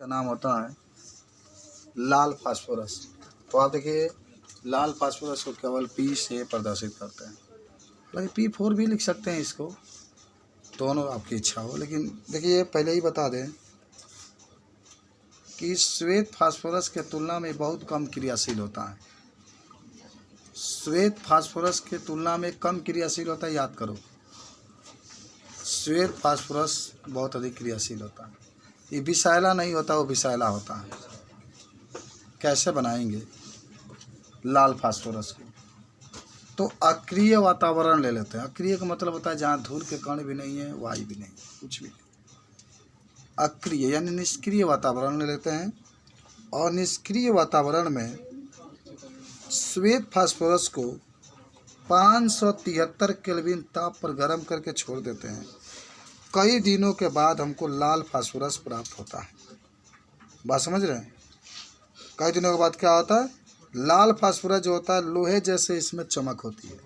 का नाम होता है लाल फास्फोरस। तो आप देखिए लाल फास्फोरस को केवल पी से प्रदर्शित करते हैं, हालांकि P4 भी लिख सकते हैं इसको, दोनों आपकी इच्छा हो। लेकिन देखिए पहले ही बता दें कि श्वेत फास्फोरस के तुलना में बहुत कम क्रियाशील होता है। श्वेत फास्फोरस के तुलना में कम क्रियाशील होता है, याद करो। श्वेत फास्फोरस बहुत अधिक क्रियाशील होता है। ये विषैला नहीं होता, वो विषैला होता है। कैसे बनाएंगे लाल फास्फोरस को? तो अक्रिय वातावरण ले लेते हैं। अक्रिय का मतलब होता है जहाँ धूल के कण भी नहीं है, वायु भी नहीं, कुछ भी नहीं। अक्रिय यानी निष्क्रिय वातावरण ले लेते हैं, और निष्क्रिय वातावरण में श्वेत फास्फोरस को 573 केल्विन ताप पर गर्म करके छोड़ देते हैं। कई दिनों के बाद हमको लाल फास्फोरस प्राप्त होता है। बात समझ रहे हैं? कई दिनों के बाद क्या होता है? लाल फास्फोरस जो होता है लोहे जैसे इसमें चमक होती है,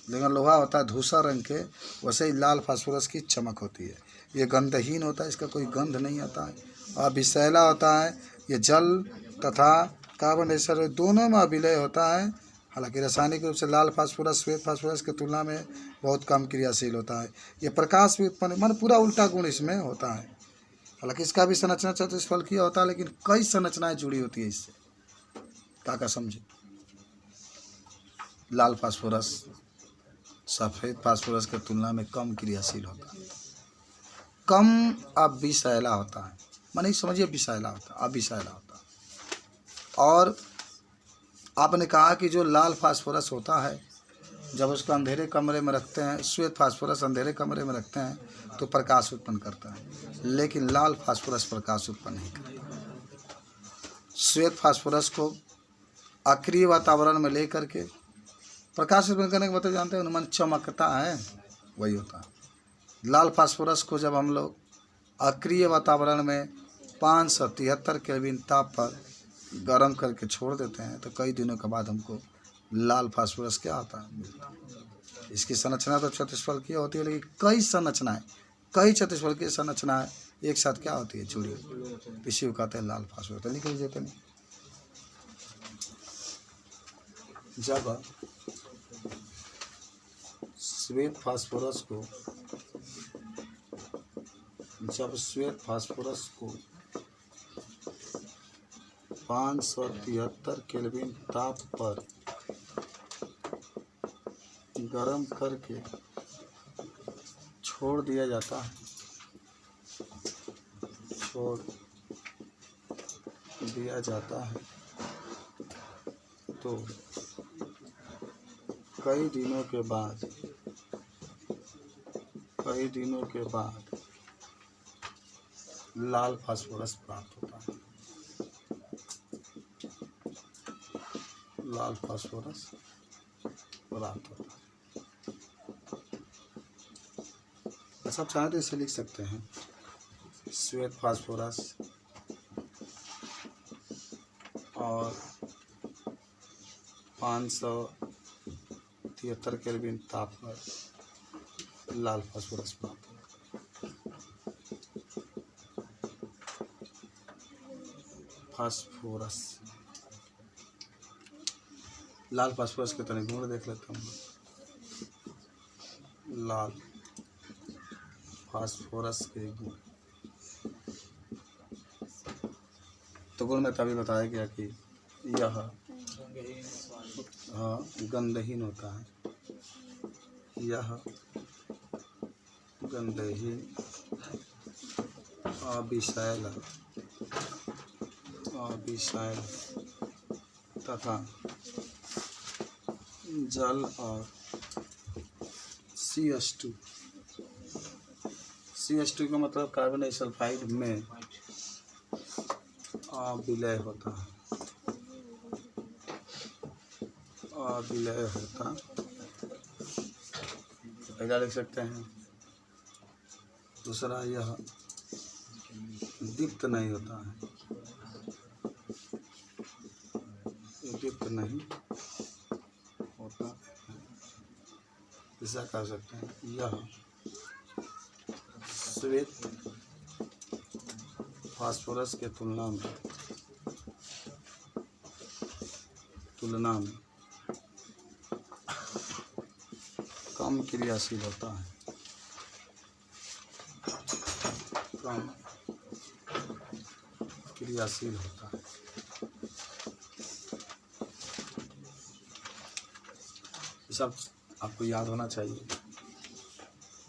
लेकिन लोहा होता है धूसर रंग के, वैसे ही लाल फास्फोरस की चमक होती है। ये गंधहीन होता है, इसका कोई गंध नहीं आता है, और विषैला होता है। ये जल तथा कार्बन डाइऑक्साइड दोनों में अभिलय होता है। हालांकि रासायनिक रूप से लाल फास्फोरस श्वेत फास्फोरस की तुलना में बहुत कम क्रियाशील होता है। ये प्रकाश भी उत्पन्न, मन पूरा उल्टा गुण इसमें होता है। हालांकि इसका भी संरचना चतुष्फलकीय होता है, लेकिन कई संरचनाएं जुड़ी होती है इससे। क्या समझे? लाल फास्फोरस सफ़ेद फास्फोरस की तुलना में कम क्रियाशील होता है, कम अविषैला होता है। माने समझिए विषैला होता है, अविषैला होता है। और आपने कहा कि जो लाल फास्फोरस होता है जब उसको अंधेरे कमरे में रखते हैं, श्वेत फास्फोरस अंधेरे कमरे में रखते हैं तो प्रकाश उत्पन्न करता है, लेकिन लाल फास्फोरस प्रकाश उत्पन्न नहीं करता। श्वेत फास्फोरस को अक्रिय वातावरण में ले करके प्रकाश उत्पन्न करने के मतलब जानते हैं, अनुमान चमकता है, वही होता है। लाल फास्फोरस को जब हम लोग अक्रिय वातावरण में 573 केल्विन ताप पर गर्म करके छोड़ देते हैं तो कई दिनों के बाद हमको लाल फास्फोरस क्या आता है, मिलता है। इसकी संरचना तो चतुष्फलकीय होती है, लेकिन कई संरचनाएं, कई चतुष्फलकीय संरचनाएं एक साथ क्या होती है, जुड़ी होती है। इसी को कहते हैं लाल फास्फोरस। तो लिख लीजिए पहले। जब श्वेत फास्फोरस को 573 केल्विन ताप पर गर्म करके छोड़ दिया जाता है, तो कई दिनों के बाद लाल फास्फोरस प्राप्त होता है। लाल फास्फोरस प्राप्त होता है। सब चाहे तो इसे लिख सकते हैं, श्वेत फास्फोरस और 573 केल्विन ताप पर लाल फास्फोरस प्राप्त होता है। फास्फोरस, लाल फास्फोरस के तनिक गुण देख लेते हैं। लाल फास्फोरस के गुण, तो गुण में तभी बताया गया कि यह गंधहीन होता है, यह गंधहीन, अविषैला तथा जल और CH2 का मतलब कार्बन डाइसल्फाइड में अविलय होता है, पहला लिख सकते हैं। दूसरा, यह दीप्त नहीं होता है, ऐसा कह सकते हैं। यह श्वेत फास्फोरस के तुलना में कम क्रियाशील होता है। कम क्रियाशील होता है। ये सब आपको याद होना चाहिए।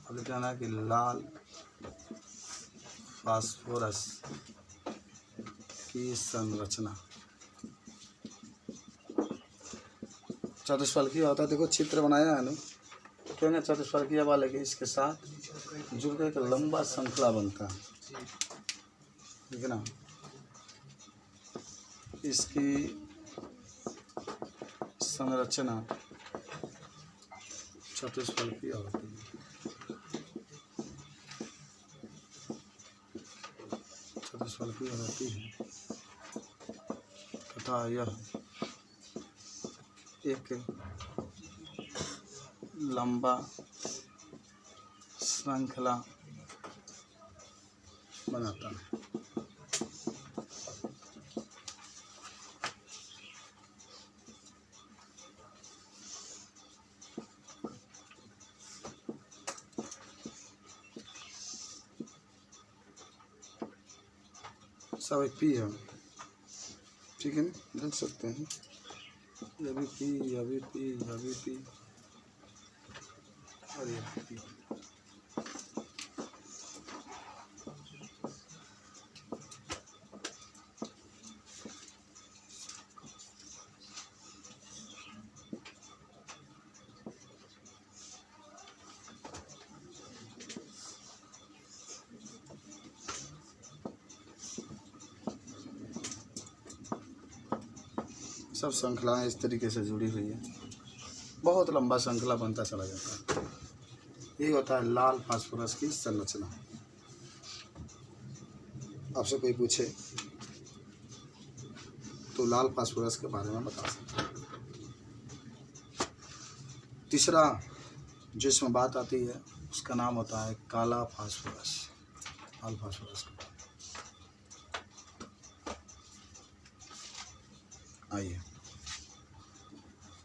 अब कहना है कि लाल फास्फोरस की संरचना चतुष्फलकीय होता है। देखो चित्र बनाया है ना, क्यों चतुष्फलकीय वाले के इसके साथ जुड़ कर एक लंबा श्रृंखला बनता है, ठीक है ना। इसकी संरचना चतुष्फलकीय होती है। चतुष्फलकीय होती है तथा यह एक लंबा श्रृंखला बनाता है। सब एक पी है, ठीक है ना, लिख सकते हैं। ये भी पी, ये भी पी, ये भी पी और ये भी पी। सब श्रृंखलाएँ इस तरीके से जुड़ी हुई है, बहुत लंबा श्रृंखला बनता चला जाता है। यही होता है लाल फास्फोरस की संरचना। आपसे कोई पूछे तो लाल फास्फोरस के बारे में बता सकते हैं। तीसरा जिसमें बात आती है उसका नाम होता है काला फास्फोरस। लाल फास्फोरस का आइए